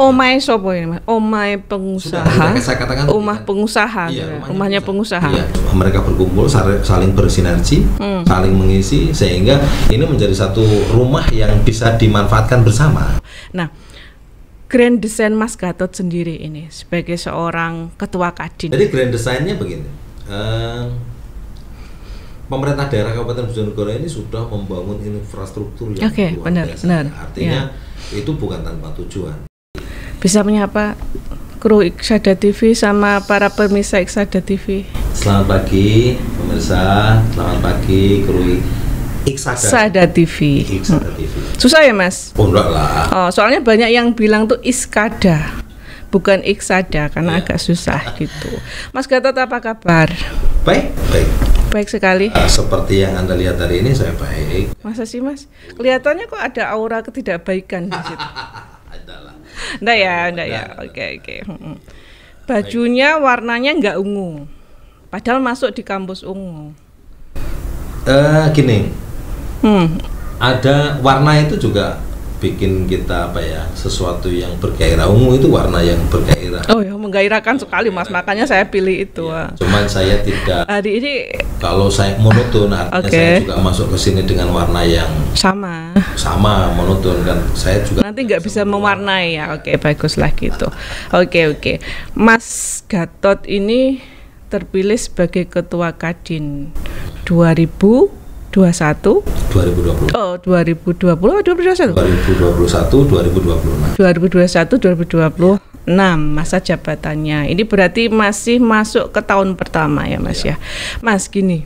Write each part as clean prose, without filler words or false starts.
Omahe sopo ini Mas? Omahe pengusaha. Sudah, saya katakan rumah pengusaha. Iya, rumahnya pengusaha. Iya. Mereka berkumpul saling bersinergi, saling mengisi sehingga ini menjadi satu rumah yang bisa dimanfaatkan bersama. Nah, grand design Mas Gatot sendiri ini sebagai seorang ketua Kadin. Jadi grand design-nya begini. Pemerintah daerah Kabupaten Bojonegoro ini sudah membangun infrastruktur yang luar biasa. Benar. Artinya itu bukan tanpa tujuan. Bisa menyapa kru Iksada TV sama para pemirsa Iksada TV. Selamat pagi pemirsa, selamat pagi kru Iksada TV. Iksada TV. Susah ya Mas? Oh enggak lah. Oh, soalnya banyak yang bilang tuh Iskada, bukan Iksada karena agak susah gitu. Mas Gatot apa kabar? Baik. Baik sekali. Seperti yang Anda lihat hari ini saya baik. Masa sih Mas? Kelihatannya kok ada aura ketidakbaikan di situ. Enggak ya. Oke. Bajunya warnanya enggak ungu. Padahal masuk di kampus ungu. Gini. Ada warna itu juga bikin kita sesuatu yang bergairah. Ungu itu warna yang bergairah. Oh ya, menggairahkan sekali Mas, makanya saya pilih itu. Ya, cuman saya tidak. Hari ini kalau saya monoton, artinya saya juga masuk ke sini dengan warna yang sama monoton kan. Saya juga nanti nggak bisa mewarnai ya. Oke, baguslah gitu. Oke. Mas Gatot ini terpilih sebagai ketua Kadin 2021 Oh, 2020 2021 2021 masa jabatannya. Ini berarti masih masuk ke tahun pertama ya Mas ya. Mas gini,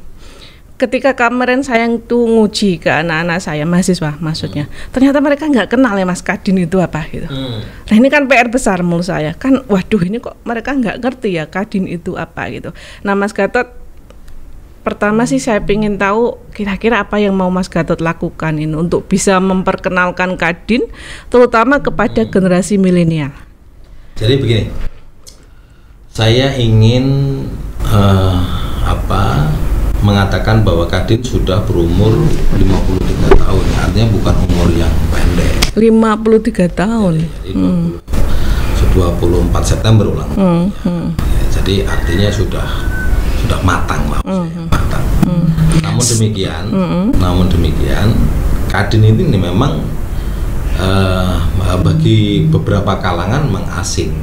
ketika kemarin saya tuh nguji ke anak-anak saya, mahasiswa maksudnya, ternyata mereka nggak kenal ya Mas Kadin itu apa gitu. Nah ini kan PR besar menurut saya kan, waduh ini kok mereka nggak ngerti ya Kadin itu apa gitu. Nah Mas Gatot, pertama sih saya ingin tahu kira-kira apa yang mau Mas Gatot lakukan ini untuk bisa memperkenalkan Kadin terutama kepada generasi milenial. Jadi begini, saya ingin mengatakan bahwa Kadin sudah berumur 53 tahun, artinya bukan umur yang pendek. 53 tahun. Jadi, 24 September ulang. Jadi artinya sudah matang lah, matang. Namun demikian, Kadin ini memang bagi beberapa kalangan mengasing.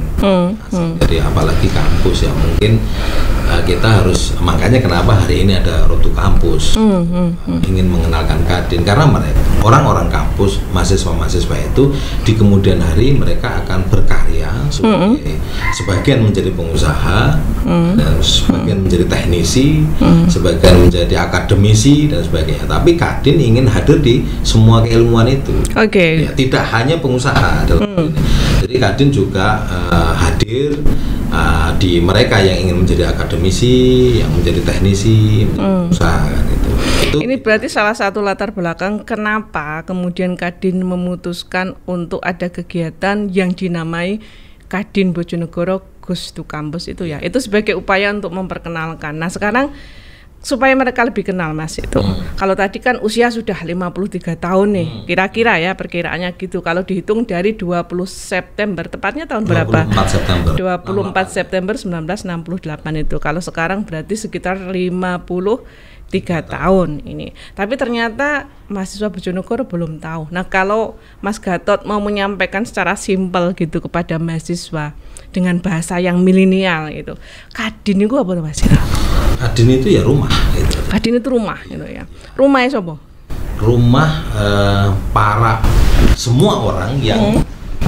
Jadi apalagi kampus ya mungkin kita harus, makanya kenapa hari ini ada Road to Kampus, ingin mengenalkan Kadin karena orang-orang kampus, mahasiswa-mahasiswa itu di kemudian hari mereka akan berkarya, sebagian menjadi pengusaha, dan sebagian menjadi teknisi, sebagian menjadi akademisi dan sebagainya. Tapi Kadin ingin hadir di semua keilmuan itu. Ya, tidak hanya pengusaha dalam ini. Jadi Kadin juga hadir di mereka yang ingin menjadi akademisi, yang menjadi teknisi, menjadi usaha kan itu. Ini berarti salah satu latar belakang kenapa kemudian Kadin memutuskan untuk ada kegiatan yang dinamai Kadin Bojonegoro Goes to Campus itu ya. Itu sebagai upaya untuk memperkenalkan. Nah, sekarang supaya mereka lebih kenal Mas itu. Kalau tadi kan usia sudah 53 tahun nih, kira-kira ya perkiraannya gitu. Kalau dihitung dari 20 September, tepatnya tahun berapa? 24 September 1968 itu. Kalau sekarang berarti sekitar 53 tahun ini. Tapi ternyata mahasiswa Bojonegoro belum tahu. Nah, kalau Mas Gatot mau menyampaikan secara simpel gitu kepada mahasiswa dengan bahasa yang milenial itu, Kadin itu apa tuh Mas? Kadin itu ya rumah gitu. Kadin itu rumah gitu ya. Rumahnya siapa? Rumah para semua orang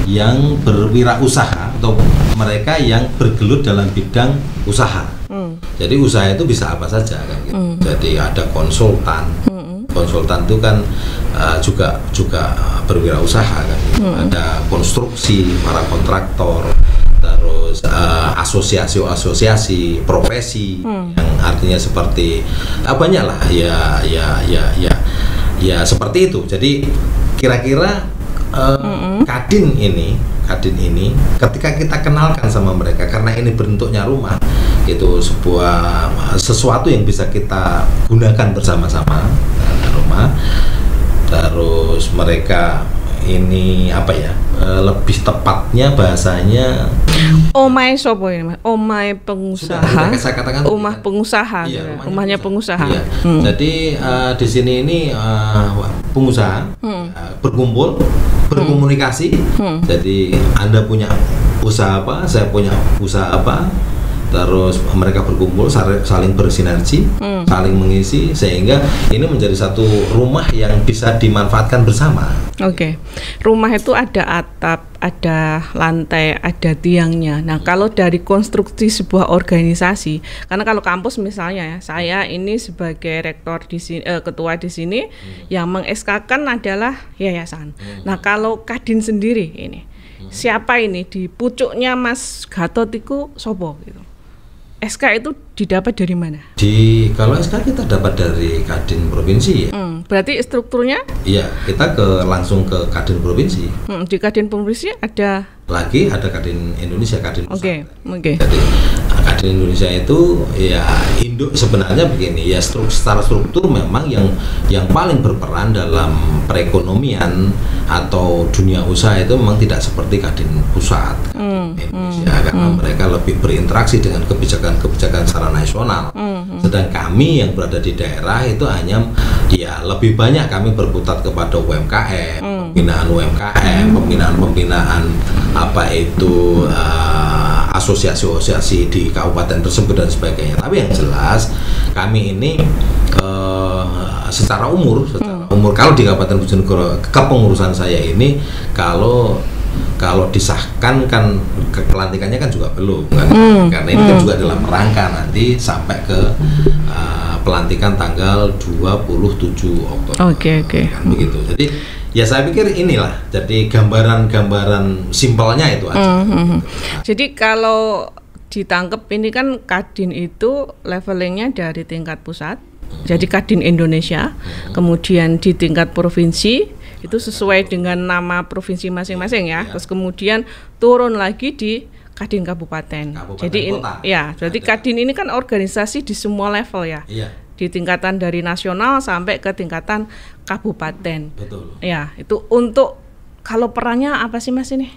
yang berwirausaha atau mereka yang bergelut dalam bidang usaha. Jadi usaha itu bisa apa saja kan gitu. Jadi ada konsultan. Konsultan itu kan juga berwirausaha kan gitu. Ada konstruksi, para kontraktor, terus asosiasi-asosiasi profesi yang artinya seperti banyak lah ya seperti itu. Jadi kira-kira Kadin ini ketika kita kenalkan sama mereka, karena ini bentuknya rumah, itu sesuatu yang bisa kita gunakan bersama-sama rumah. Terus mereka ini apa ya, lebih tepatnya bahasanya omahe sopo ini Mas? Omahe pengusaha. Sudah, saya katakan rumah pengusaha, iya, rumahnya pengusaha. Iya. Jadi di sini ini pengusaha berkumpul, berkomunikasi. Jadi Anda punya usaha apa, saya punya usaha apa, terus mereka berkumpul saling bersinergi, saling mengisi, sehingga ini menjadi satu rumah yang bisa dimanfaatkan bersama. Oke. Rumah itu ada atap, ada lantai, ada tiangnya. Nah, kalau dari konstruksi sebuah organisasi, karena kalau kampus misalnya ya, saya ini sebagai rektor di sini, ketua di sini, yang meng-SK-kan adalah yayasan. Nah, kalau Kadin sendiri ini, siapa ini di pucuknya Mas Gatot itu sopo gitu? SK itu didapat dari mana? Kalau SK kita dapat dari Kadin Provinsi ya. Berarti strukturnya? Iya, kita langsung ke Kadin Provinsi. Di Kadin Provinsi ada Kadin Indonesia, Kadin Pusat. Oke. Jadi Kadin Indonesia itu ya induk sebenarnya begini ya, secara struktur memang yang paling berperan dalam perekonomian atau dunia usaha itu memang tidak seperti Kadin Pusat Indonesia, karena mereka lebih berinteraksi dengan kebijakan secara nasional. Sedang kami yang berada di daerah itu hanya ya lebih banyak kami berkutat kepada UMKM, pembinaan UMKM, pembinaan apa itu asosiasi-asosiasi di kabupaten tersebut dan sebagainya. Tapi yang jelas kami ini secara umur kalau di Kabupaten Bojonegoro, kepengurusan saya ini kalau disahkan kan pelantikannya kan juga belum kan, karena ini kan juga dalam rangka nanti sampai ke pelantikan tanggal 27 Oktober. Oke. Kan begitu. Jadi ya saya pikir inilah jadi gambaran simpelnya itu aja. Jadi kalau ditangkap ini kan Kadin itu levelingnya dari tingkat pusat, jadi Kadin Indonesia, kemudian di tingkat provinsi itu sesuai dengan nama provinsi masing-masing ya, terus kemudian turun lagi di Kadin Kabupaten. Jadi berarti Kadin ini kan organisasi di semua level ya. Iya. Di tingkatan dari nasional sampai ke tingkatan kabupaten. Betul. Ya, itu untuk kalau perannya apa sih Mas ini?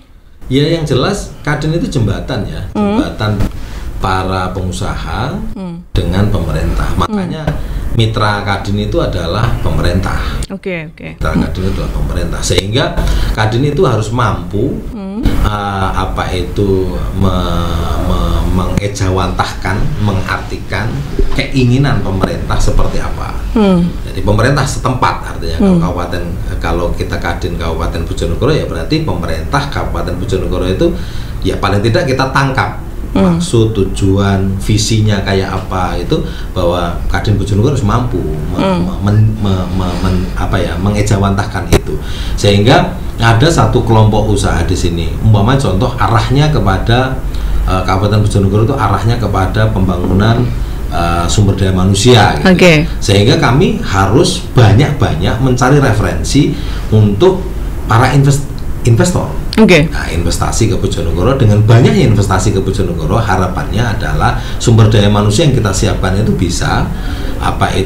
Ya yang jelas Kadin itu jembatan ya, jembatan para pengusaha dengan pemerintah. Makanya mitra Kadin itu adalah pemerintah. Oke. Mitra Kadin itu adalah pemerintah, sehingga Kadin itu harus mampu mengejawantahkan, mengartikan keinginan pemerintah seperti apa. Jadi pemerintah setempat, artinya kalau kita Kadin Kabupaten Bojonegoro ya berarti pemerintah Kabupaten Bojonegoro itu ya paling tidak kita tangkap maksud, tujuan, visinya kayak apa, itu bahwa Kadin Bojonegoro harus mampu mengejawantahkan itu, sehingga ada satu kelompok usaha di sini, umpamanya contoh arahnya kepada Kabupaten Bojonegoro itu arahnya kepada pembangunan sumber daya manusia gitu. Sehingga kami harus banyak-banyak mencari referensi untuk para investor. Nah, investasi ke Bojonegoro, dengan banyaknya investasi ke Bojonegoro, harapannya adalah sumber daya manusia yang kita siapkan itu bisa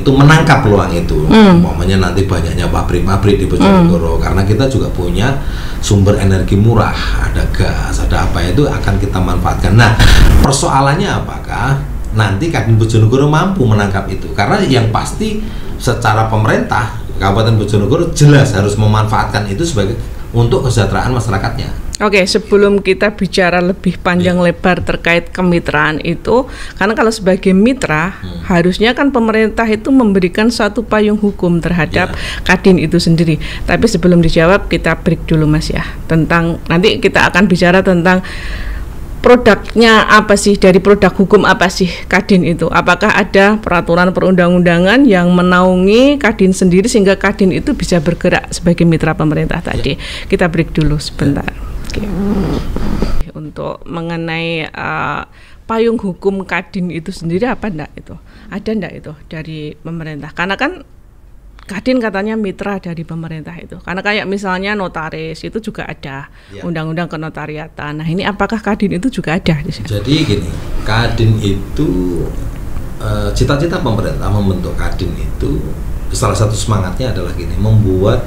menangkap peluang itu. Umpamanya nanti banyaknya pabrik-pabrik di Bojonegoro, karena kita juga punya sumber energi murah, ada gas, ada apa, itu akan kita manfaatkan. Nah, persoalannya apakah nanti Kadin Bojonegoro mampu menangkap itu? Karena yang pasti secara pemerintah Kabupaten Bojonegoro jelas harus memanfaatkan itu sebagai untuk kesejahteraan masyarakatnya. Oke, sebelum kita bicara lebih panjang lebar terkait kemitraan itu, karena kalau sebagai mitra harusnya kan pemerintah itu memberikan suatu payung hukum terhadap Kadin itu sendiri. Tapi sebelum dijawab, kita break dulu Mas ya. Nanti kita akan bicara tentang produknya apa sih, dari produk hukum apa sih Kadin itu? Apakah ada peraturan perundang-undangan yang menaungi Kadin sendiri sehingga Kadin itu bisa bergerak sebagai mitra pemerintah tadi? Kita break dulu sebentar. Untuk mengenai payung hukum Kadin itu sendiri apa enggak itu? Ada enggak itu dari pemerintah? Karena kan Kadin katanya mitra dari pemerintah itu, karena kayak misalnya notaris itu juga ada undang-undang kenotariatan. Nah ini apakah Kadin itu juga ada di sini? Jadi gini, Kadin itu cita-cita pemerintah membentuk Kadin itu salah satu semangatnya adalah gini, membuat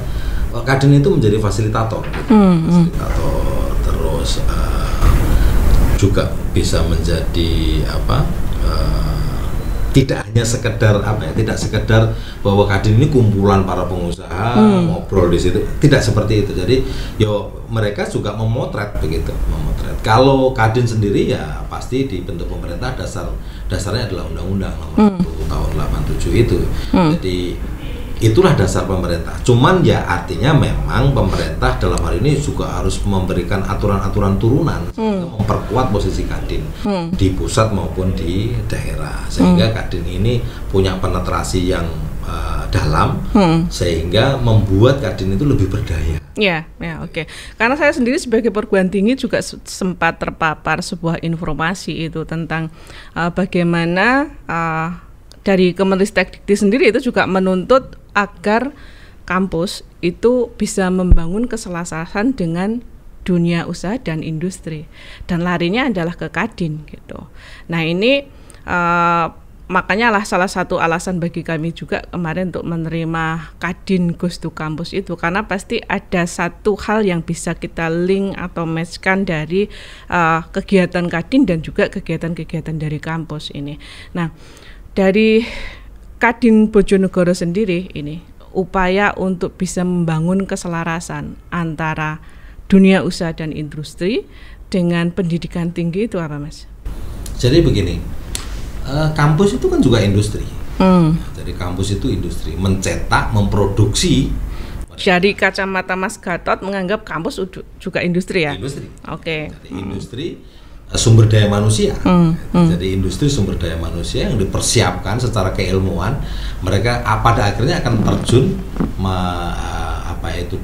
Kadin itu menjadi fasilitator, fasilitator, terus juga bisa menjadi tidak hanya sekedar tidak sekedar bahwa Kadin ini kumpulan para pengusaha ngobrol di situ, tidak seperti itu. Jadi mereka juga memotret begitu, memotret. Kalau Kadin sendiri ya pasti dibentuk pemerintah, dasarnya adalah Undang-Undang Nomor 1 Tahun 87 itu. Jadi itulah dasar pemerintah. Cuman ya artinya memang pemerintah dalam hal ini juga harus memberikan aturan-aturan turunan memperkuat posisi Kadin di pusat maupun di daerah, sehingga Kadin ini punya penetrasi yang dalam, sehingga membuat Kadin itu lebih berdaya. Ya, oke. Karena saya sendiri sebagai perguruan tinggi juga sempat terpapar sebuah informasi itu tentang bagaimana dari Kemenristek-Dikti sendiri itu juga menuntut agar kampus itu bisa membangun keselarasan dengan dunia usaha dan industri, dan larinya adalah ke Kadin gitu. Nah ini makanya lah salah satu alasan bagi kami juga kemarin untuk menerima Kadin Goes to Campus itu, karena pasti ada satu hal yang bisa kita link atau matchkan dari kegiatan Kadin dan juga kegiatan-kegiatan dari kampus ini. Nah, dari Kadin Bojonegoro sendiri ini upaya untuk bisa membangun keselarasan antara dunia usaha dan industri dengan pendidikan tinggi itu apa, Mas? Jadi begini, kampus itu kan juga industri. Jadi kampus itu industri, mencetak, memproduksi. Dari kacamata Mas Gatot menganggap kampus juga industri ya? Industri. Oke. Jadi industri sumber daya manusia. Jadi industri sumber daya manusia yang dipersiapkan secara keilmuan, mereka pada akhirnya akan terjun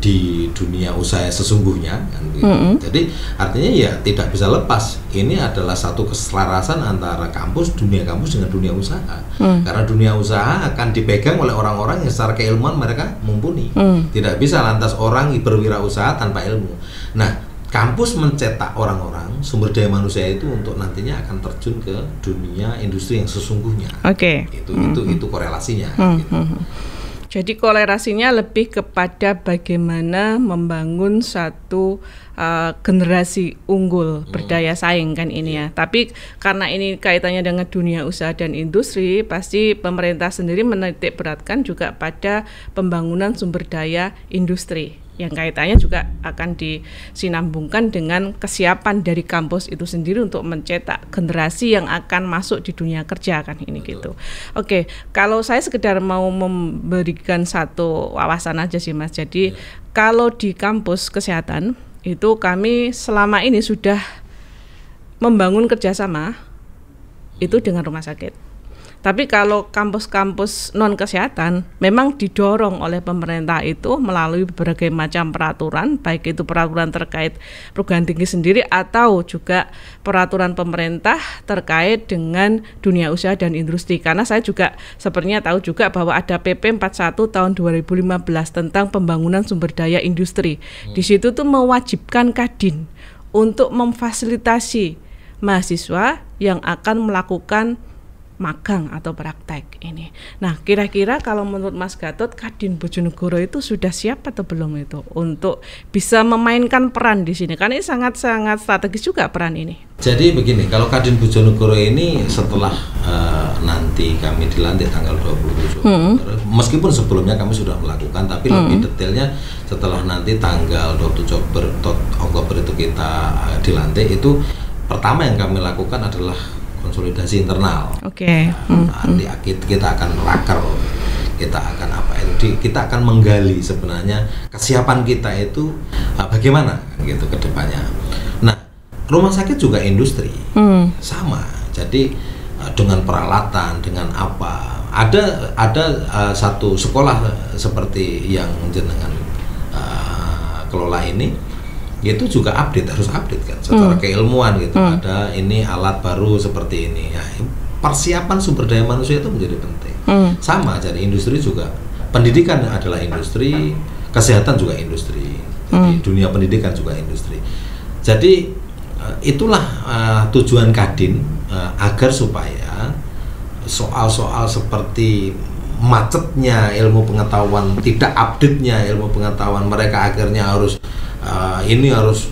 di dunia usaha sesungguhnya kan, gitu. Jadi artinya ya tidak bisa lepas, ini adalah satu keselarasan antara dunia kampus dengan dunia usaha. Karena dunia usaha akan dipegang oleh orang-orang yang secara keilmuan mereka mumpuni. Tidak bisa lantas orang berwirausaha tanpa ilmu. Nah, kampus mencetak orang-orang sumber daya manusia itu untuk nantinya akan terjun ke dunia industri yang sesungguhnya. Oke. Itu korelasinya. Gitu. Jadi korelasinya lebih kepada bagaimana membangun satu generasi unggul berdaya saing kan ini ya. Tapi karena ini kaitannya dengan dunia usaha dan industri, pasti pemerintah sendiri menitik beratkan juga pada pembangunan sumber daya industri, yang kaitannya juga akan disinambungkan dengan kesiapan dari kampus itu sendiri untuk mencetak generasi yang akan masuk di dunia kerja kan ini. Betul. Gitu. Oke, kalau saya sekedar mau memberikan satu wawasan aja sih Mas. Jadi kalau di kampus kesehatan itu kami selama ini sudah membangun kerjasama itu dengan rumah sakit. Tapi kalau kampus-kampus non kesehatan memang didorong oleh pemerintah itu melalui berbagai macam peraturan, baik itu peraturan terkait perguruan tinggi sendiri atau juga peraturan pemerintah terkait dengan dunia usaha dan industri. Karena saya juga sepertinya tahu juga bahwa ada PP 41 tahun 2015 tentang pembangunan sumber daya industri. Di situ tuh mewajibkan Kadin untuk memfasilitasi mahasiswa yang akan melakukan magang atau praktek ini. Nah, kira-kira kalau menurut Mas Gatot, Kadin Bojonegoro itu sudah siap atau belum itu untuk bisa memainkan peran di sini? Karena ini sangat-sangat strategis juga peran ini. Jadi begini, kalau Kadin Bojonegoro ini setelah nanti kami dilantik tanggal 27 meskipun sebelumnya kami sudah melakukan, tapi lebih detailnya setelah nanti tanggal 27 Oktober itu kita dilantik, itu pertama yang kami lakukan adalah konsolidasi internal. Oke. Nanti kita akan rakar, kita akan kita akan menggali sebenarnya kesiapan kita itu bagaimana gitu ke depannya. Nah, rumah sakit juga industri, sama. Jadi dengan peralatan, dengan apa? Ada satu sekolah seperti yang jenengan kelola ini. Itu juga harus update kan secara keilmuan gitu. Ada ini alat baru seperti ini ya, persiapan sumber daya manusia itu menjadi penting. Sama, jadi industri juga, pendidikan adalah industri, kesehatan juga industri, jadi dunia pendidikan juga industri. Jadi itulah tujuan Kadin, agar supaya soal-soal seperti macetnya ilmu pengetahuan, tidak update-nya ilmu pengetahuan, mereka akhirnya harus harus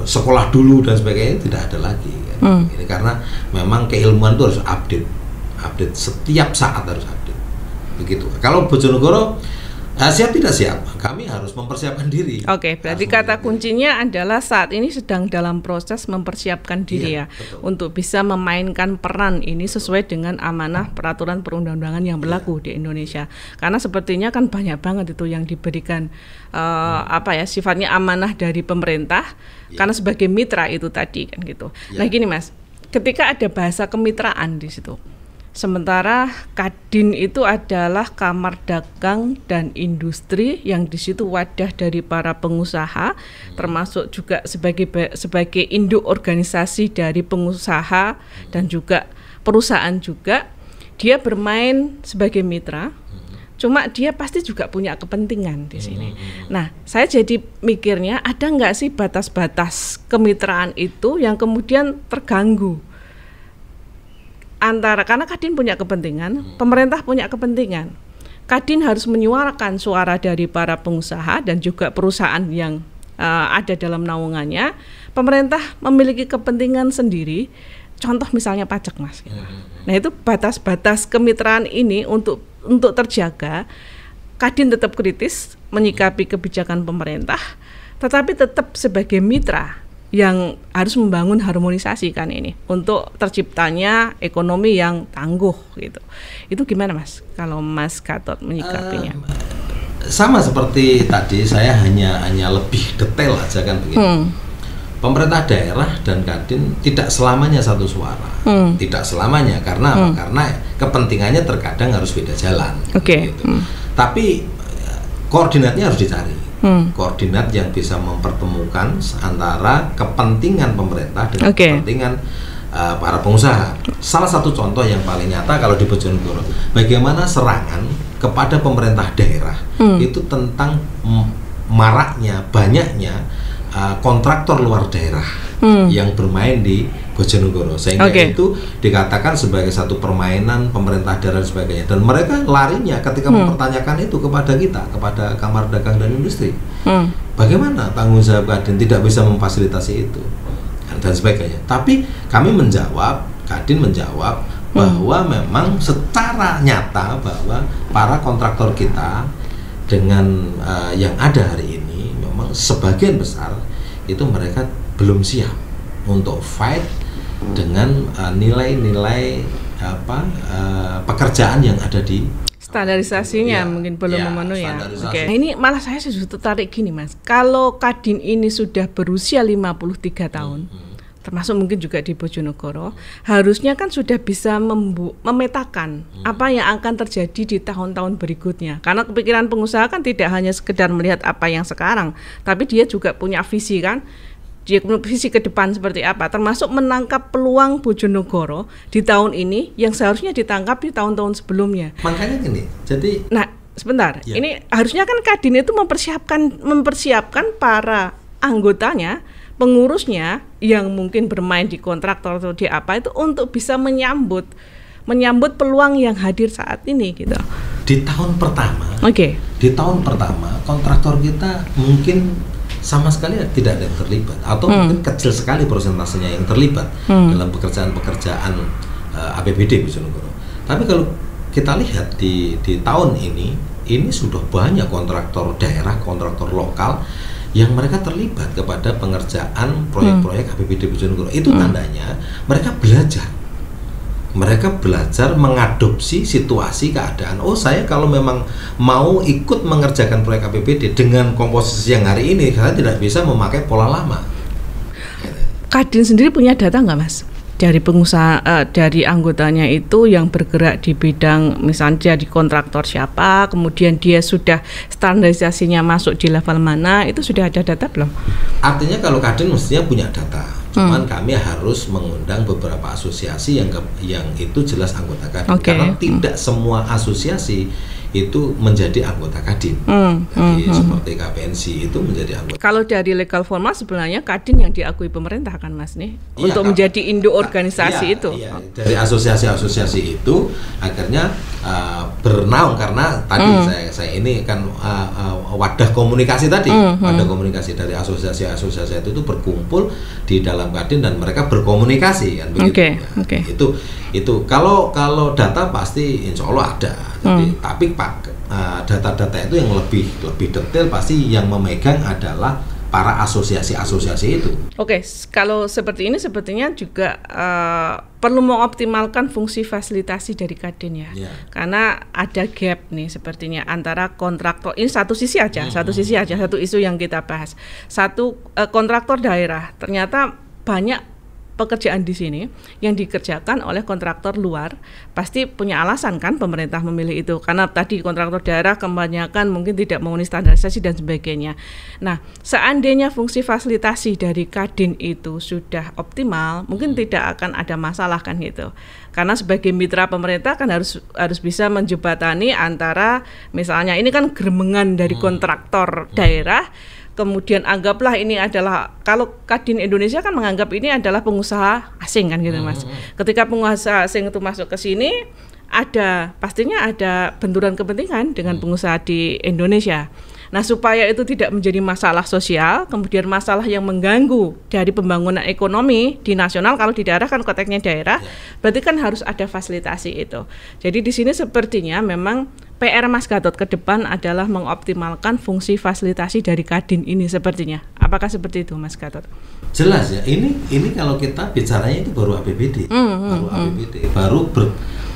sekolah dulu dan sebagainya, tidak ada lagi kan. Ini karena memang keilmuan itu harus update setiap saat, harus update begitu. Kalau Bojonegoro siap tidak siap, kami harus mempersiapkan diri. Oke, berarti kata kuncinya adalah saat ini sedang dalam proses mempersiapkan diri ya, untuk bisa memainkan peran ini sesuai dengan amanah peraturan perundang-undangan yang berlaku di Indonesia. Karena sepertinya kan banyak banget itu yang diberikan sifatnya amanah dari pemerintah, karena sebagai mitra itu tadi kan gitu. Nah gini Mas, ketika ada bahasa kemitraan di situ, sementara Kadin itu adalah Kamar Dagang dan Industri yang di situ wadah dari para pengusaha, termasuk juga sebagai induk organisasi dari pengusaha dan juga perusahaan juga. Dia bermain sebagai mitra, cuma dia pasti juga punya kepentingan di sini. Nah, saya jadi mikirnya ada nggak sih batas-batas kemitraan itu yang kemudian terganggu? Karena Kadin punya kepentingan, pemerintah punya kepentingan. Kadin harus menyuarakan suara dari para pengusaha dan juga perusahaan yang ada dalam naungannya. Pemerintah memiliki kepentingan sendiri, contoh misalnya pajak Mas. Nah itu batas-batas kemitraan ini untuk terjaga. Kadin tetap kritis menyikapi kebijakan pemerintah, tetapi tetap sebagai mitra yang harus membangun harmonisasi kan ini untuk terciptanya ekonomi yang tangguh gitu. Itu gimana Mas kalau Mas Gatot menyikapinya? Sama seperti tadi, saya hanya lebih detail aja kan begitu. Pemerintah daerah dan Kadin tidak selamanya satu suara. Tidak selamanya, karena apa? Karena kepentingannya terkadang harus beda jalan. Gitu. Tapi koordinatnya harus dicari. Koordinat yang bisa mempertemukan antara kepentingan pemerintah dengan kepentingan para pengusaha. Salah satu contoh yang paling nyata kalau di Bojonegoro, bagaimana serangan kepada pemerintah daerah itu tentang maraknya, banyaknya kontraktor luar daerah yang bermain di Bojonegoro, sehingga itu dikatakan sebagai satu permainan pemerintah daerah dan sebagainya. Dan mereka larinya ketika mempertanyakan itu kepada kita, kepada Kamar Dagang dan Industri, bagaimana tanggung jawab Kadin tidak bisa memfasilitasi itu dan sebagainya. Tapi kami menjawab, Kadin menjawab bahwa memang secara nyata bahwa para kontraktor kita dengan yang ada hari ini memang sebagian besar itu mereka belum siap untuk fight dengan nilai-nilai pekerjaan yang ada di standarisasinya mungkin belum memenuhi ya. Nah, ini malah saya justru tertarik gini Mas. Kalau Kadin ini sudah berusia 53 tahun, termasuk mungkin juga di Bojonegoro, harusnya kan sudah bisa memetakan apa yang akan terjadi di tahun-tahun berikutnya. Karena kepikiran pengusaha kan tidak hanya sekedar melihat apa yang sekarang, tapi dia juga punya visi kan. Dia punya visi ke depan seperti apa, termasuk menangkap peluang Bojonegoro di tahun ini yang seharusnya ditangkap di tahun-tahun sebelumnya. Makanya gini, jadi sebentar, ini harusnya kan Kadin itu mempersiapkan para anggotanya, pengurusnya yang mungkin bermain di kontraktor atau di apa itu untuk bisa menyambut peluang yang hadir saat ini gitu. Di tahun pertama, di tahun pertama kontraktor kita mungkin sama sekali tidak ada yang terlibat, atau mungkin kecil sekali persentasenya yang terlibat dalam pekerjaan-pekerjaan APBD Bojonegoro. Tapi kalau kita lihat di tahun ini sudah banyak kontraktor daerah, kontraktor lokal yang mereka terlibat kepada pengerjaan proyek-proyek APBD Bojonegoro. Itu tandanya mereka belajar mengadopsi situasi keadaan. Oh, saya kalau memang mau ikut mengerjakan proyek APBD dengan komposisi yang hari ini, saya tidak bisa memakai pola lama. Kadin sendiri punya data nggak Mas? Dari pengusaha, dari anggotanya itu yang bergerak di bidang misalnya di kontraktor siapa, kemudian dia sudah standarisasinya masuk di level mana, itu sudah ada data belum? Artinya kalau Kadin mestinya punya data, cuman kami harus mengundang beberapa asosiasi yang itu jelas anggota Kadin, karena tidak semua asosiasi itu menjadi anggota Kadin. Jadi seperti KPNC itu menjadi anggota. Kalau dari legal formal sebenarnya Kadin yang diakui pemerintah kan Mas nih, untuk menjadi induk organisasi itu. Iya. Dari asosiasi-asosiasi itu akhirnya bernaung karena tadi saya ini kan wadah komunikasi tadi, wadah komunikasi dari asosiasi-asosiasi itu berkumpul di dalam Kadin dan mereka berkomunikasi kan begitu. Itu kalau data pasti insya Allah ada. Jadi, tapi data-data itu yang lebih detail pasti yang memegang adalah para asosiasi-asosiasi itu. Kalau seperti ini sepertinya juga perlu mengoptimalkan fungsi fasilitasi dari Kadin ya. Karena ada gap nih sepertinya antara kontraktor, ini satu sisi aja, satu isu yang kita bahas. Kontraktor daerah, ternyata banyak pekerjaan di sini yang dikerjakan oleh kontraktor luar, pasti punya alasan kan pemerintah memilih itu, karena tadi kontraktor daerah kebanyakan mungkin tidak memenuhi standarisasi dan sebagainya. Nah, seandainya fungsi fasilitasi dari Kadin itu sudah optimal, mungkin tidak akan ada masalah kan gitu. Karena sebagai mitra pemerintah kan harus bisa menjembatani antara, misalnya ini kan geremengan dari kontraktor daerah. Kemudian anggaplah ini adalah, kalau Kadin Indonesia kan menganggap ini adalah pengusaha asing kan gitu Mas. Ketika pengusaha asing itu masuk ke sini, pastinya ada benturan kepentingan dengan pengusaha di Indonesia. Nah, supaya itu tidak menjadi masalah sosial, kemudian masalah yang mengganggu dari pembangunan ekonomi di nasional, kalau di daerah kan konteksnya daerah, berarti kan harus ada fasilitasi itu. Jadi di sini sepertinya memang PR Mas Gatot ke depan adalah mengoptimalkan fungsi fasilitasi dari Kadin ini sepertinya. Apakah seperti itu Mas Gatot? Jelas ya, ini kalau kita bicaranya itu baru APBD.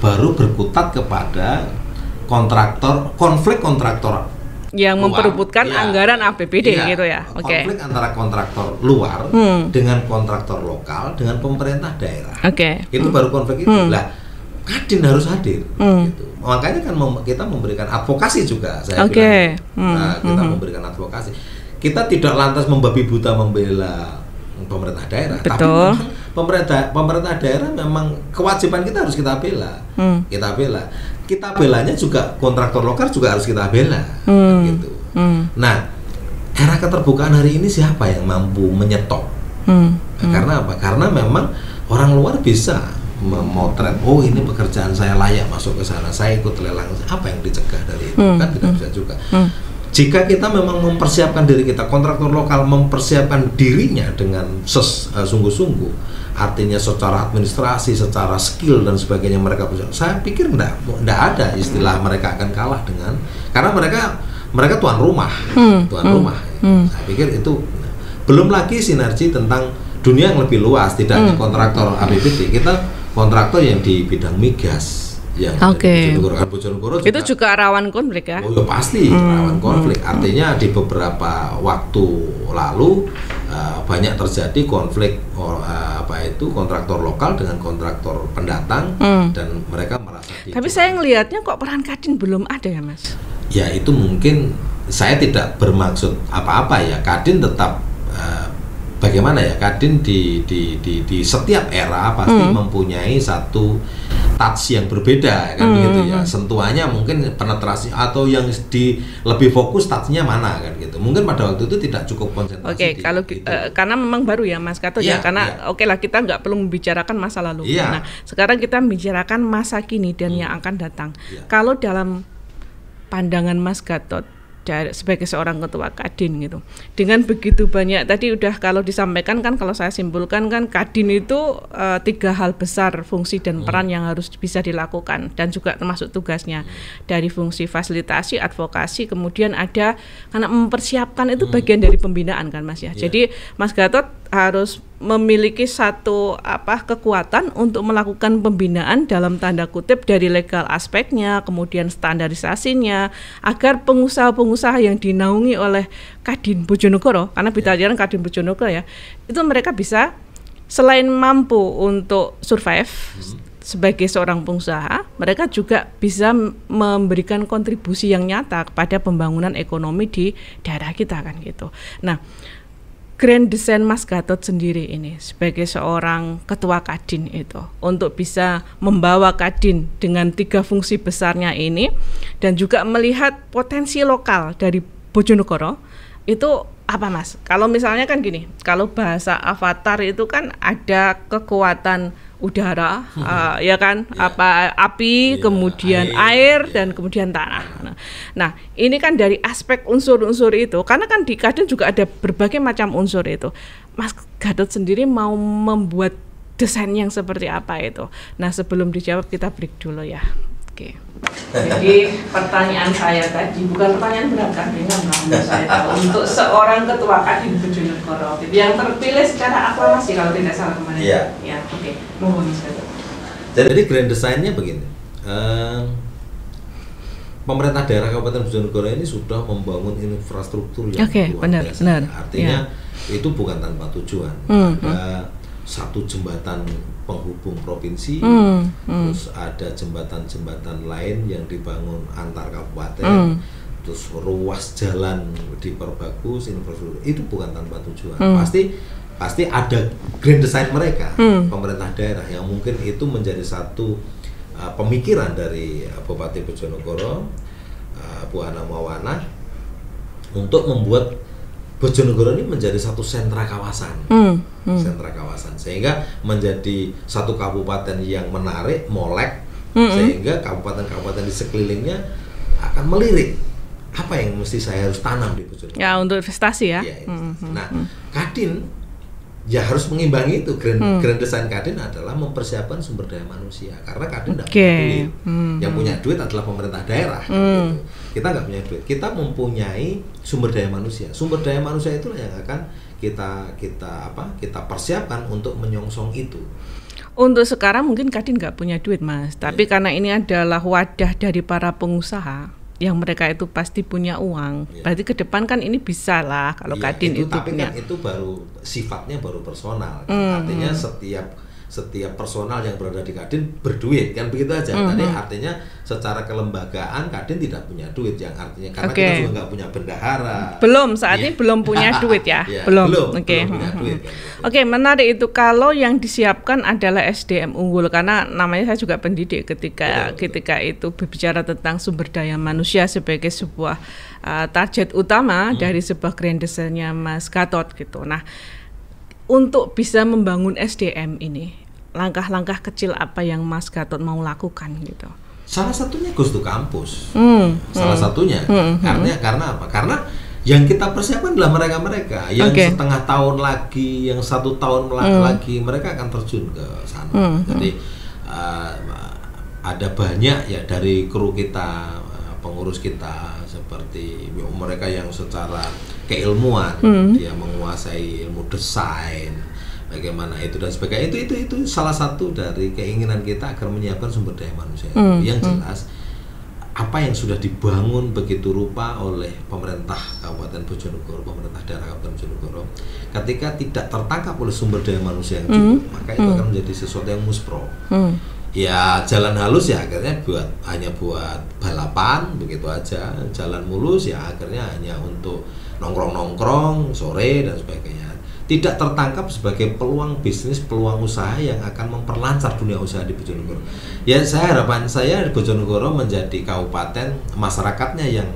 Baru berkutat kepada konflik kontraktor yang memperebutkan anggaran APBD gitu ya. Konflik antara kontraktor luar dengan kontraktor lokal dengan pemerintah daerah. Itu baru konflik itu. Lah, Kadin harus hadir gitu. Makanya kan kita memberikan advokasi juga, saya bilang. Kita memberikan advokasi. Kita tidak lantas membabi buta membela pemerintah daerah, tapi pemerintah daerah memang kewajiban kita harus kita bela. Kita belanya juga kontraktor lokal juga harus kita bela gitu. Nah, era keterbukaan hari ini siapa yang mampu menyetop? Karena apa? Karena memang orang luar bisa memotret, oh ini pekerjaan saya layak masuk ke sana, saya ikut lelang. Apa yang dicegah dari itu? Kan tidak bisa juga. Jika kita memang mempersiapkan diri kita, kontraktor lokal mempersiapkan dirinya dengan sungguh-sungguh, artinya secara administrasi, secara skill dan sebagainya mereka bisa. Saya pikir enggak ada istilah mereka akan kalah dengan, karena mereka tuan rumah, Saya pikir itu belum lagi sinergi tentang dunia yang lebih luas, tidak hanya kontraktor APBD, kita kontraktor yang di bidang migas. Bojonegoro itu juga rawan konflik ya? Oh ya pasti rawan konflik. Artinya di beberapa waktu lalu banyak terjadi konflik kontraktor lokal dengan kontraktor pendatang dan mereka merasa. Tapi saya ngelihatnya kok peran Kadin belum ada ya Mas? Ya itu mungkin saya tidak bermaksud apa-apa ya. Kadin tetap bagaimana ya, Kadin di setiap era pasti mempunyai satu touch yang berbeda kan begitu ya. Sentuhannya mungkin penetrasi atau yang lebih fokus touch-nya mana kan gitu. Mungkin pada waktu itu tidak cukup konsentrasi. Kalau karena memang baru ya Mas Gatot ya, karena lah kita nggak perlu membicarakan masa lalu. Nah, sekarang kita membicarakan masa kini dan yang akan datang. Kalau dalam pandangan Mas Gatot sebagai seorang ketua Kadin gitu, dengan begitu banyak tadi udah kalau disampaikan kan, kalau saya simpulkan kan Kadin itu 3 hal besar fungsi dan peran yang harus bisa dilakukan dan juga termasuk tugasnya, dari fungsi fasilitasi, advokasi, kemudian ada karena mempersiapkan itu bagian dari pembinaan kan Mas ya. Jadi Mas Gatot harus memiliki satu kekuatan untuk melakukan pembinaan dalam tanda kutip dari legal aspeknya, kemudian standarisasinya, agar pengusaha-pengusaha yang dinaungi oleh Kadin Bojonegoro, karena bicara Kadin Bojonegoro ya, itu mereka bisa selain mampu untuk survive sebagai seorang pengusaha, mereka juga bisa memberikan kontribusi yang nyata kepada pembangunan ekonomi di daerah kita kan gitu. Nah, grand design Mas Gatot sendiri ini sebagai seorang ketua Kadin itu untuk bisa membawa Kadin dengan 3 fungsi besarnya ini dan juga melihat potensi lokal dari Bojonegoro itu apa Mas? Kalau misalnya kan gini, kalau bahasa Avatar itu kan ada kekuatan udara, ya kan, api, kemudian air dan kemudian tanah. Nah, ini kan dari aspek unsur-unsur itu, karena kan di Kadin juga ada berbagai macam unsur itu. Mas Gatot sendiri mau membuat desain yang seperti apa itu? Nah, sebelum dijawab kita break dulu ya. Oke. Jadi pertanyaan saya tadi bukan pertanyaan berat kan, saya tahu untuk seorang ketua Kadin Bojonegoro yang terpilih secara aklamasi kalau tidak salah kemarin. Iya. Ya, oke. Mohon Mas. Jadi grand design-nya begini. Pemerintah daerah Kabupaten Bojonegoro ini sudah membangun infrastruktur yang luar biasa. Artinya itu bukan tanpa tujuan. Ada satu jembatan penghubung provinsi, terus ada jembatan-jembatan lain yang dibangun antar kabupaten, terus ruas jalan diperbagus, infrastruktur itu bukan tanpa tujuan. Pasti ada grand design mereka, pemerintah daerah yang mungkin itu menjadi satu pemikiran dari Bupati Bojonegoro, Bu Ana Mawana, untuk membuat Bojonegoro ini menjadi satu sentra kawasan, sentra kawasan, sehingga menjadi satu kabupaten yang menarik, molek, sehingga kabupaten-kabupaten di sekelilingnya akan melirik apa yang mesti saya harus tanam di Bojonegoro. Ya, untuk investasi ya. Nah, Kadin ya harus mengimbangi itu. Grand design Kadin adalah mempersiapkan sumber daya manusia, karena Kadin tidak punya duit. Yang punya duit adalah pemerintah daerah. Gitu. Kita nggak punya duit, kita mempunyai sumber daya manusia. Sumber daya manusia itulah yang akan kita persiapkan untuk menyongsong itu. Untuk sekarang mungkin Kadin nggak punya duit Mas, tapi karena ini adalah wadah dari para pengusaha yang mereka itu pasti punya uang. Berarti ke depan kan ini bisa lah kalau Kadin itu tapi punya. Kan itu baru sifatnya baru personal. Artinya setiap personal yang berada di Kadin berduit kan, begitu aja. Tadi artinya secara kelembagaan Kadin tidak punya duit, yang artinya karena kita juga nggak punya bendahara. Saat ini belum punya duit ya. Belum punya duit. Oke, menarik itu. Kalau yang disiapkan adalah SDM unggul, karena namanya saya juga pendidik ketika itu berbicara tentang sumber daya manusia sebagai sebuah target utama dari sebuah grand design-nya Mas Gatot gitu. Nah, untuk bisa membangun SDM ini, langkah-langkah kecil apa yang Mas Gatot mau lakukan gitu? Salah satunya Goes to Campus. Salah satunya. Karena apa? Karena yang kita persiapkan adalah mereka-mereka yang setengah tahun lagi, yang 1 tahun lagi, mereka akan terjun ke sana. Jadi ada banyak ya dari kru kita, pengurus kita, seperti mereka yang secara keilmuan, dia menguasai ilmu desain, bagaimana itu dan sebagainya. Itu salah satu dari keinginan kita agar menyiapkan sumber daya manusia. Yang jelas apa yang sudah dibangun begitu rupa oleh pemerintah Kabupaten Bojonegoro, pemerintah daerah Kabupaten Bojonegoro, ketika tidak tertangkap oleh sumber daya manusia yang cukup, maka itu akan menjadi sesuatu yang muspro. Ya jalan halus ya akhirnya hanya buat balapan begitu aja, jalan mulus ya akhirnya hanya untuk nongkrong-nongkrong sore dan sebagainya. Tidak tertangkap sebagai peluang bisnis, peluang usaha yang akan memperlancar dunia usaha di Bojonegoro. Ya harapan saya di Bojonegoro menjadi kabupaten masyarakatnya yang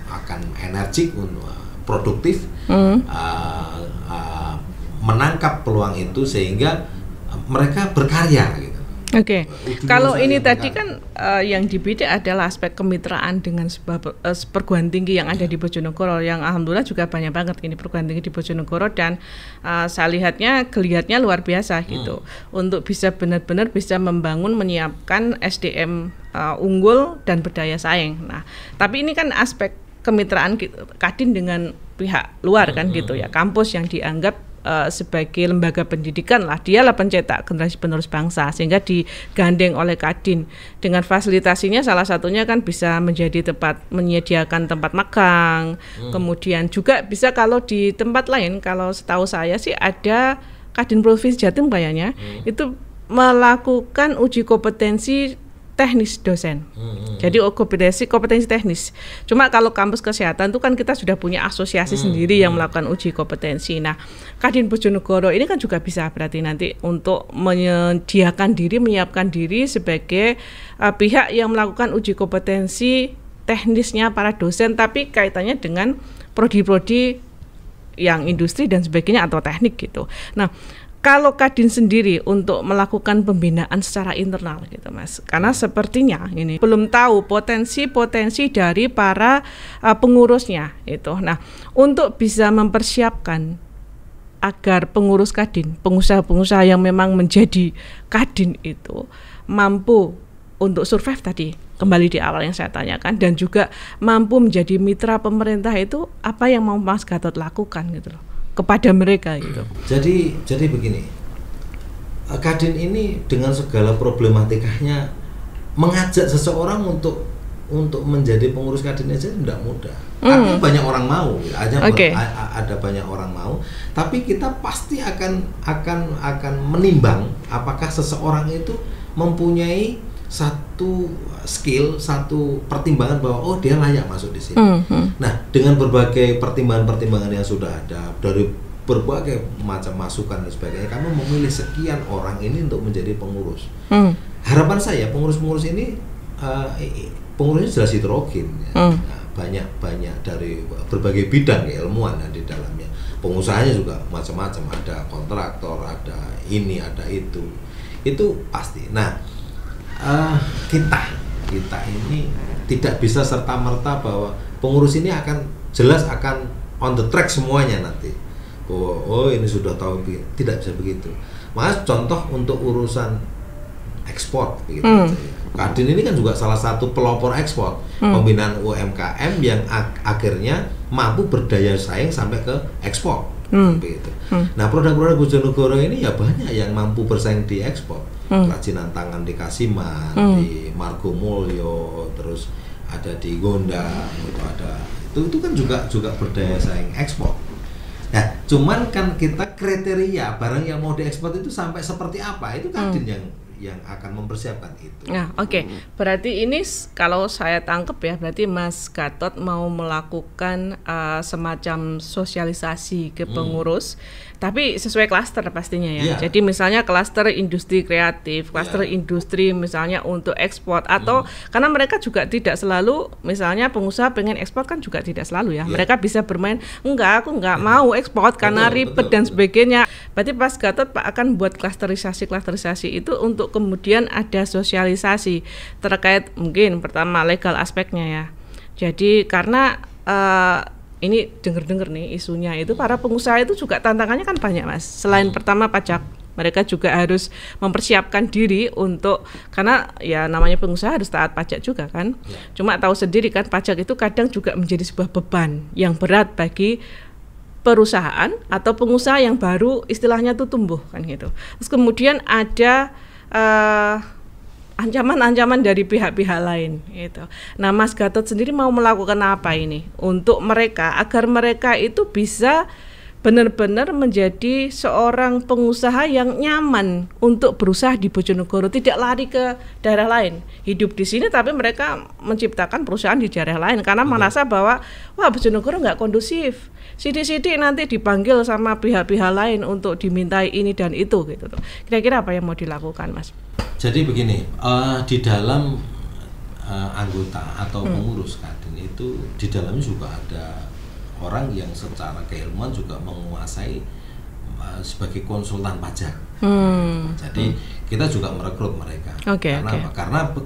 akan energik, produktif, menangkap peluang itu sehingga mereka berkarya gitu. Oke. Kalau ini tadi kan yang dibidik adalah aspek kemitraan dengan perguruan tinggi yang ada di Bojonegoro, yang alhamdulillah juga banyak banget ini perguruan tinggi di Bojonegoro, dan saya lihatnya geliatnya luar biasa gitu untuk bisa benar-benar bisa membangun, menyiapkan SDM unggul dan berdaya saing. Nah, tapi ini kan aspek kemitraan Kadin dengan pihak luar kan gitu ya, kampus yang dianggap sebagai lembaga pendidikan lah, dialah pencetak generasi penerus bangsa, sehingga digandeng oleh Kadin dengan fasilitasinya, salah satunya kan bisa menjadi menyediakan tempat magang, kemudian juga bisa kalau di tempat lain, kalau setahu saya sih ada Kadin Provinsi Jatim kayaknya itu melakukan uji kompetensi teknis dosen. Jadi kompetensi teknis. Cuma kalau kampus kesehatan itu kan kita sudah punya asosiasi sendiri yang melakukan uji kompetensi. Nah, Kadin Bojonegoro ini kan juga bisa berarti nanti untuk menyiapkan diri sebagai pihak yang melakukan uji kompetensi teknisnya para dosen, tapi kaitannya dengan prodi-prodi yang industri dan sebagainya atau teknik gitu. Nah, kalau Kadin sendiri untuk melakukan pembinaan secara internal gitu Mas, karena sepertinya ini belum tahu potensi dari para pengurusnya itu. Nah, untuk bisa mempersiapkan agar pengurus Kadin, pengusaha-pengusaha yang memang menjadi Kadin itu mampu untuk survive tadi, kembali di awal yang saya tanyakan, dan juga mampu menjadi mitra pemerintah, itu apa yang mau Mas Gatot lakukan gitu loh kepada mereka gitu. Jadi begini, Kadin ini dengan segala problematikanya mengajak seseorang untuk menjadi pengurus Kadin aja tidak mudah. Artinya banyak orang mau, ada banyak orang mau, tapi kita pasti akan menimbang apakah seseorang itu mempunyai satu skill, satu pertimbangan bahwa oh dia layak masuk di sini. Nah, dengan berbagai pertimbangan yang sudah ada dari berbagai macam masukan dan sebagainya, kami memilih sekian orang ini untuk menjadi pengurus. Harapan saya pengurus-pengurus ini pengurusnya jelas heterogen, ya. Banyak dari berbagai bidang keilmuan di dalamnya. Pengusahanya juga macam-macam, ada kontraktor, ada ini, ada itu pasti. Nah, kita ini tidak bisa serta-merta bahwa pengurus ini akan on the track semuanya nanti. Oh ini sudah tahu, tidak bisa begitu. Mas contoh untuk urusan ekspor begitu aja. Kadin ini kan juga salah satu pelopor ekspor, pembinaan UMKM yang akhirnya mampu berdaya saing sampai ke ekspor. Begitu. Nah, produk-produk Bojonegoro ini ya banyak yang mampu bersaing di ekspor. Kerajinan tangan di Kasiman, di Margomulyo, terus ada di Gondang, itu kan juga berdaya saing ekspor. Nah, cuman kan kita kriteria barang yang mau diekspor itu sampai seperti apa, itu Kadin yang akan mempersiapkan itu. Nah, oke. Berarti ini kalau saya tangkap ya, berarti Mas Gatot mau melakukan semacam sosialisasi ke pengurus, tapi sesuai klaster pastinya ya. Jadi misalnya klaster industri kreatif, klaster industri misalnya untuk ekspor, atau karena mereka juga tidak selalu, misalnya pengusaha pengen ekspor kan juga tidak selalu ya. Mereka bisa bermain, enggak, aku enggak mau ekspor karena ribet dan sebagainya. Berarti Mas Gatot akan buat klasterisasi itu untuk kemudian ada sosialisasi terkait mungkin pertama legal aspeknya ya. Jadi karena ini dengar nih isunya itu para pengusaha itu juga tantangannya kan banyak Mas. Selain pertama pajak, mereka juga harus mempersiapkan diri untuk, karena ya namanya pengusaha harus taat pajak juga kan. Cuma tahu sendiri kan pajak itu kadang juga menjadi sebuah beban yang berat bagi perusahaan atau pengusaha yang baru istilahnya tuh tumbuh kan gitu. Terus kemudian ada ancaman-ancaman dari pihak-pihak lain gitu. Nah, Mas Gatot sendiri mau melakukan apa ini untuk mereka agar mereka itu bisa benar-benar menjadi seorang pengusaha yang nyaman untuk berusaha di Bojonegoro, tidak lari ke daerah lain. Hidup di sini tapi mereka menciptakan perusahaan di daerah lain karena merasa bahwa wah Bojonegoro nggak kondusif. Sidik-sidik nanti dipanggil sama pihak-pihak lain untuk dimintai ini dan itu gitu tuh. Kira-kira apa yang mau dilakukan, Mas? Jadi begini, di dalam anggota atau pengurus Kadin itu di dalamnya juga ada orang yang secara keilmuan juga menguasai sebagai konsultan pajak. Jadi kita juga merekrut mereka.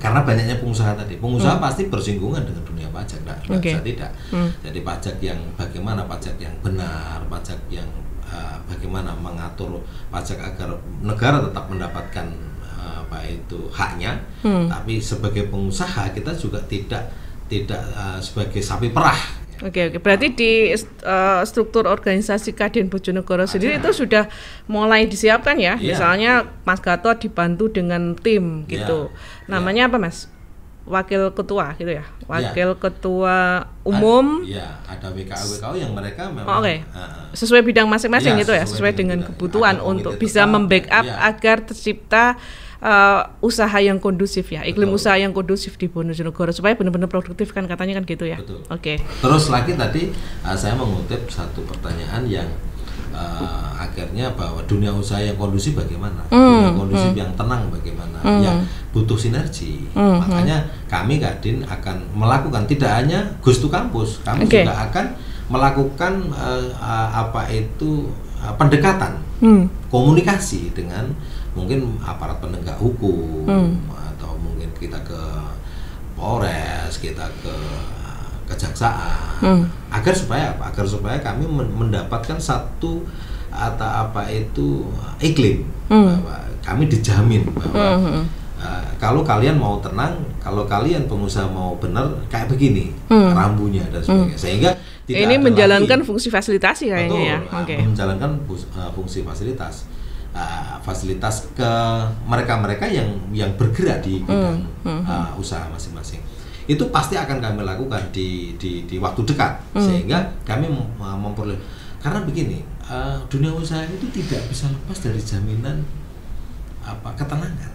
Karena banyaknya pengusaha tadi. Pengusaha pasti bersinggungan dengan dunia pajak, bisa tidak. Jadi pajak yang bagaimana pajak yang benar, pajak yang bagaimana mengatur pajak agar negara tetap mendapatkan apa itu haknya. Tapi sebagai pengusaha kita juga tidak sebagai sapi perah. Oke. Berarti di struktur organisasi Kadin Bojonegoro sendiri itu sudah mulai disiapkan ya. Misalnya Mas Gatot dibantu dengan tim gitu. Namanya apa Mas? Wakil ketua gitu ya. Wakil ketua umum. Ada WKO yang mereka memang sesuai bidang masing-masing gitu ya, sesuai dengan kebutuhan untuk bisa membackup agar tercipta usaha yang kondusif ya, iklim usaha yang kondusif di Bojonegoro supaya benar-benar produktif kan katanya kan gitu ya. Betul. Oke. Terus lagi tadi saya mengutip satu pertanyaan yang akhirnya bahwa dunia usaha yang kondusif bagaimana, dunia kondusif yang tenang bagaimana, yang butuh sinergi. Makanya kami Kadin akan melakukan tidak hanya Goes to Campus, kami juga akan melakukan pendekatan komunikasi dengan mungkin aparat penegak hukum atau mungkin kita ke Polres, kita ke kejaksaan agar supaya kami mendapatkan satu iklim bahwa kami dijamin bahwa kalau kalian mau tenang, kalau kalian pengusaha mau benar kayak begini rambunya dan sebagainya, sehingga tidak ini menjalankan lagi, fungsi fasilitasi kayaknya menjalankan fungsi fasilitas ke mereka yang bergerak di bidang usaha masing-masing. Itu pasti akan kami lakukan di waktu dekat, sehingga kami memperoleh, karena begini, dunia usaha itu tidak bisa lepas dari jaminan ketenangan.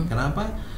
Kenapa?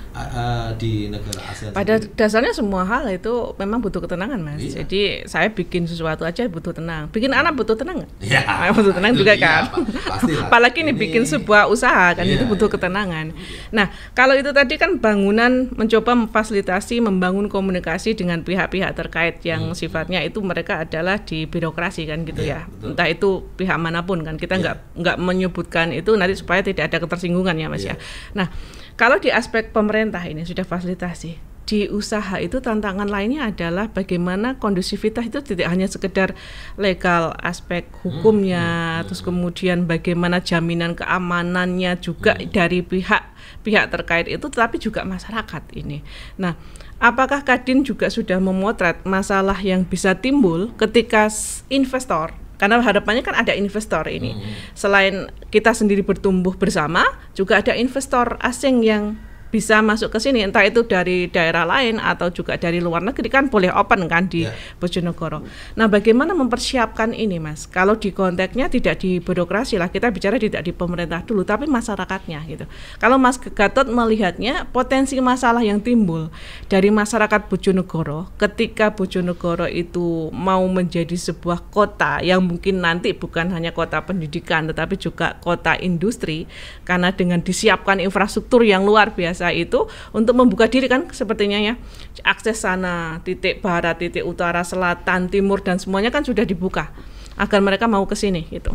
Di negara ASEAN pada dasarnya semua hal itu memang butuh ketenangan, Mas. Iya. Jadi saya bikin sesuatu aja butuh tenang. Bikin anak butuh tenang nggak? Ya, butuh tenang juga kan. Pastilah. Apalagi ini bikin sebuah usaha kan, itu butuh ketenangan. Nah, kalau itu tadi kan bangunan mencoba memfasilitasi membangun komunikasi dengan pihak-pihak terkait yang sifatnya itu mereka adalah di birokrasi kan gitu ya. Betul. Entah itu pihak manapun kan. Kita nggak menyebutkan itu nanti supaya tidak ada ketersinggungan ya, Mas ya. Nah, kalau di aspek pemerintah ini sudah fasilitasi, di usaha itu tantangan lainnya adalah bagaimana kondusivitas itu tidak hanya sekedar legal aspek hukumnya, terus kemudian bagaimana jaminan keamanannya juga dari pihak terkait itu, tetapi juga masyarakat ini. Nah, apakah Kadin juga sudah memotret masalah yang bisa timbul ketika investor? Karena harapannya kan ada investor ini. Selain kita sendiri bertumbuh bersama, juga ada investor asing yang bisa masuk ke sini, entah itu dari daerah lain atau juga dari luar negeri kan boleh open kan di Bojonegoro. Nah, bagaimana mempersiapkan ini, Mas? Kalau di konteksnya tidak di birokrasi lah, kita bicara tidak di pemerintah dulu, tapi masyarakatnya gitu. Kalau Mas Gatot melihatnya potensi masalah yang timbul dari masyarakat Bojonegoro ketika Bojonegoro itu mau menjadi sebuah kota yang mungkin nanti bukan hanya kota pendidikan tetapi juga kota industri, karena dengan disiapkan infrastruktur yang luar biasa itu untuk membuka diri kan sepertinya ya, akses sana, titik barat, titik utara, selatan, timur dan semuanya kan sudah dibuka agar mereka mau ke sini gitu.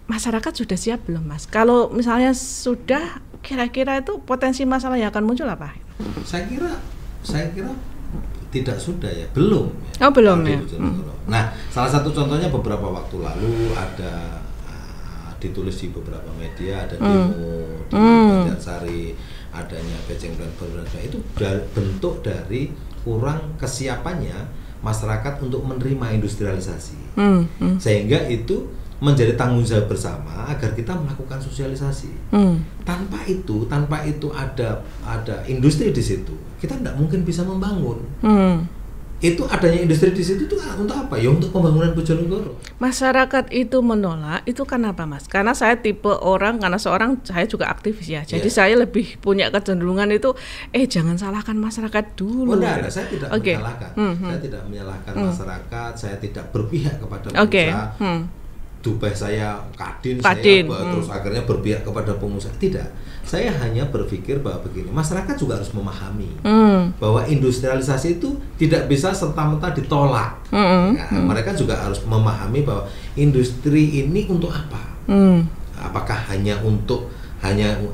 Masyarakat sudah siap belum, Mas? Kalau misalnya sudah, kira-kira itu potensi masalah yang akan muncul apa? Saya kira tidak sudah ya, belum. Oh, belum ya. Nah, salah satu contohnya beberapa waktu lalu ada ditulis di beberapa media, ada demo di Banjarsari, adanya Beceng Plan Baru, itu bentuk dari kurang kesiapannya masyarakat untuk menerima industrialisasi. Sehingga itu menjadi tanggung jawab bersama agar kita melakukan sosialisasi. Tanpa itu ada industri di situ, kita tidak mungkin bisa membangun. Itu adanya industri di situ itu untuk apa? Ya untuk pembangunan Bojonegoro. Masyarakat itu menolak, itu kenapa, Mas? Karena saya tipe orang, karena saya juga aktivis ya. Jadi saya lebih punya kecenderungan itu, jangan salahkan masyarakat dulu. Enggak, saya tidak menyalahkan. Saya tidak menyalahkan masyarakat, saya tidak berpihak kepada pengusaha. Dubai saya Kadin. Terus akhirnya berpihak kepada pengusaha. Tidak. Saya hanya berpikir bahwa begini, masyarakat juga harus memahami bahwa industrialisasi itu tidak bisa serta-merta ditolak. Mereka juga harus memahami bahwa industri ini untuk apa? Apakah hanya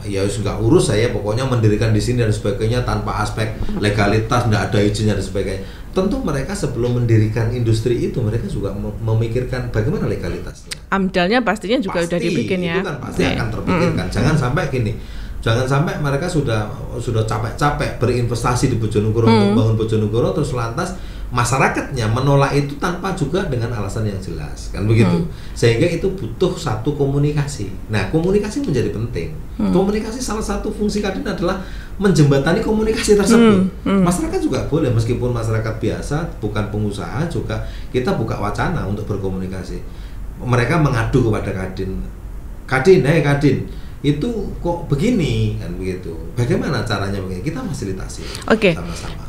ya nggak urus saya pokoknya mendirikan di sini dan sebagainya tanpa aspek legalitas, nggak ada izinnya dan sebagainya. Tentu mereka sebelum mendirikan industri itu mereka juga memikirkan bagaimana legalitasnya. AMDAL-nya pastinya juga sudah dibikin ya. Itu kan pasti akan terpikirkan. Jangan sampai gini. Jangan sampai mereka sudah capek-capek berinvestasi di Bojonegoro untuk membangun Bojonegoro, terus lantas masyarakatnya menolak itu tanpa juga dengan alasan yang jelas, kan begitu. Sehingga itu butuh satu komunikasi. Nah, komunikasi menjadi penting. Komunikasi salah satu fungsi Kadin adalah menjembatani komunikasi tersebut. Masyarakat juga boleh, meskipun masyarakat biasa, bukan pengusaha, juga kita buka wacana untuk berkomunikasi. Mereka mengadu kepada Kadin. Kadin, itu kok begini kan begitu. Bagaimana caranya begini? Kita fasilitasi sama-sama.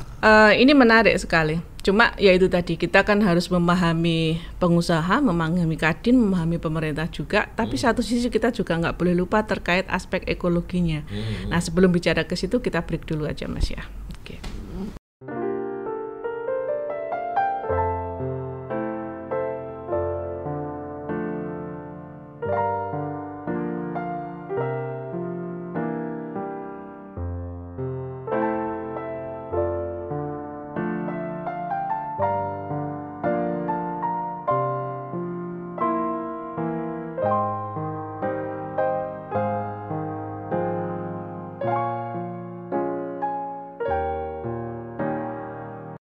Ini menarik sekali. Cuma ya itu tadi, kita kan harus memahami pengusaha, memahami Kadin, memahami pemerintah juga. Tapi satu sisi kita juga nggak boleh lupa terkait aspek ekologinya. Nah sebelum bicara ke situ kita break dulu aja Mas ya.